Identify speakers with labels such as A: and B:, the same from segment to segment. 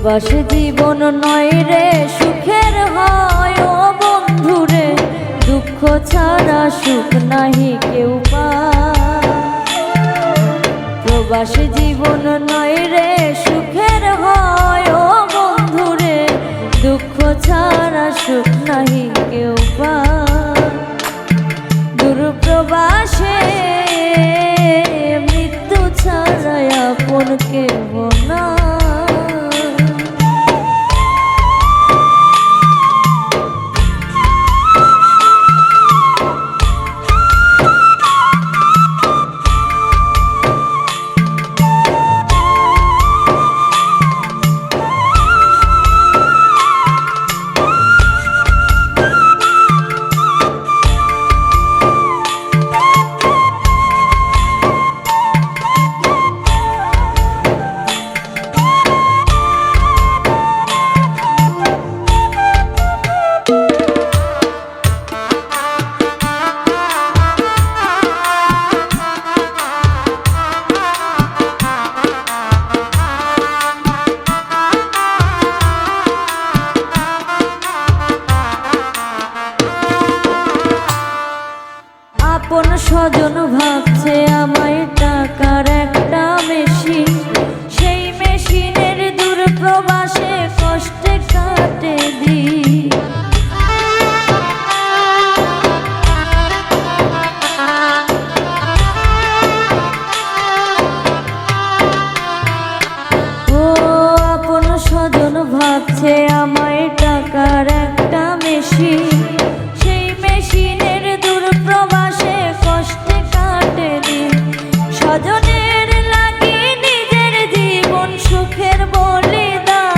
A: প্রবাসী জীবন নয় রে সুখের হয় ও বন্ধুরে, দুঃখ ছাড়া সুখ নাহি কেউ পায়। প্রবাসী জীবন নয় রে সুখের হয় ও বন্ধুরে, দুঃখ ছাড়া সুখ নাহি কেউ পায়। দূর প্রবাসে মৃত্যু ছাড়া আপন কেহ না। আপন স্বজন ভাবছে আমায় টাকার একটা মেশিন, সেই মেশিনের দূর প্রবাসে কষ্টে কাটে দিন। ও আপন স্বজন ভাবছে আমায় টাকার একটা মেশিন, সেই মেশিনের দূর প্রবাসে কষ্টে কাটে দিন। স্বজনের লাগি নিজের জীবন সুখের বলিদান।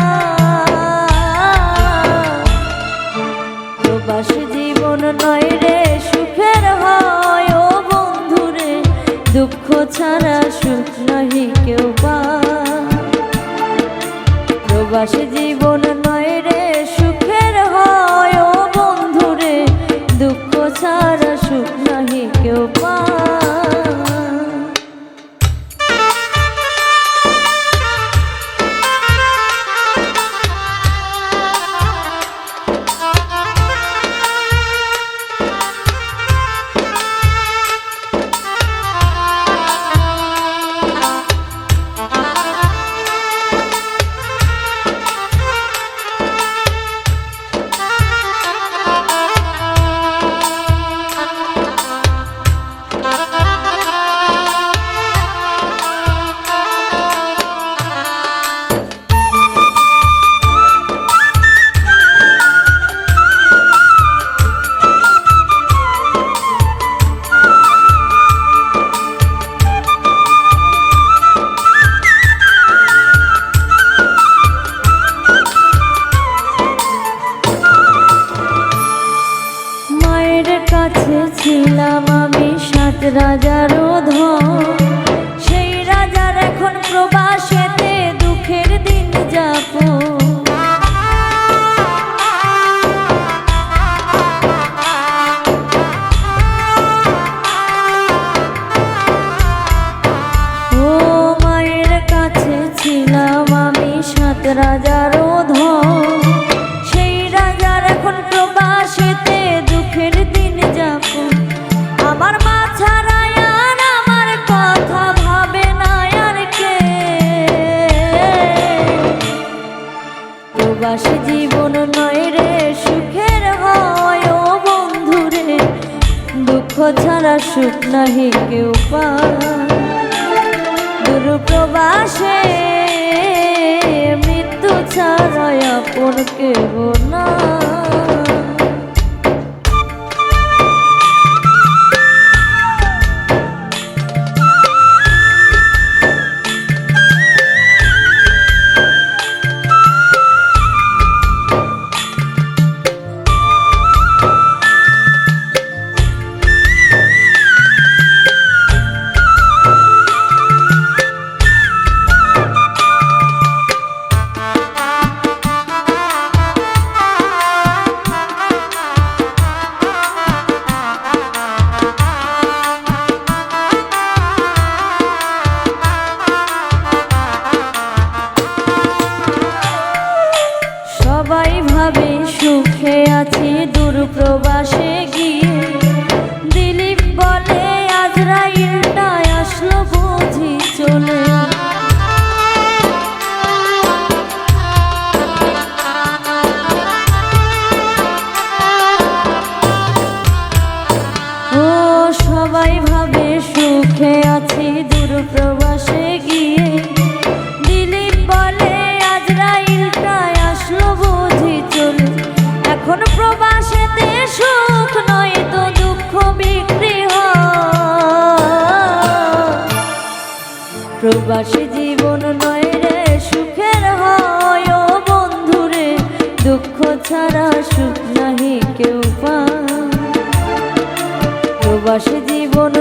A: প্রবাসী জীবন নয় রে সুখের হয় ও বন্ধুরে, দুঃখ ছাড়া সুখ নাহি কেউ পায়। প্রবাসী জীবন নয় রে সুখের হয় ও বন্ধুরে, দুঃখ ছাড়া সুখ নাহি কেউ পায়। কাছে ছিলাম আমি 7 রাজারও ধন, সেই রাজার এখন প্রবাসেতে দুঃখের দিন যাপন। ও মায়ের কাছে ছিলাম আমি 7 রাজারও ধন, সেই রাজার এখন প্রবাসেতে দুঃখের দিন যাপন। আমার মা ছাড়া আর আমার কথা ভাবে না আর কে। প্রবাসী জীবন নয় রে সুখের হয় ও বন্ধুরে, দুঃখ ছাড়া সুখ নাহি কেউ পায়। দূর প্রবাসে মৃত্যু ছাড়া আপন কেহ না। দূর প্রবাসে গিয়ে। দিলীপ বলে আজরাইলটা আসলো বুঝি চলে। ও সবাই ভাবে সুখে আছি দূর প্রবাসে গিয়ে। দিলীপ বলে আজরাইলটা আসলো বুঝি চলে। এখন প্রবাসেতে সুখ নয় তো দুঃখ বিক্রি হয়। প্রবাসী জীবন নয় রে সুখের হয় ও বন্ধুরে, দুঃখ ছাড়া সুখ নাহি কেউ পায়। প্রবাসী জীবন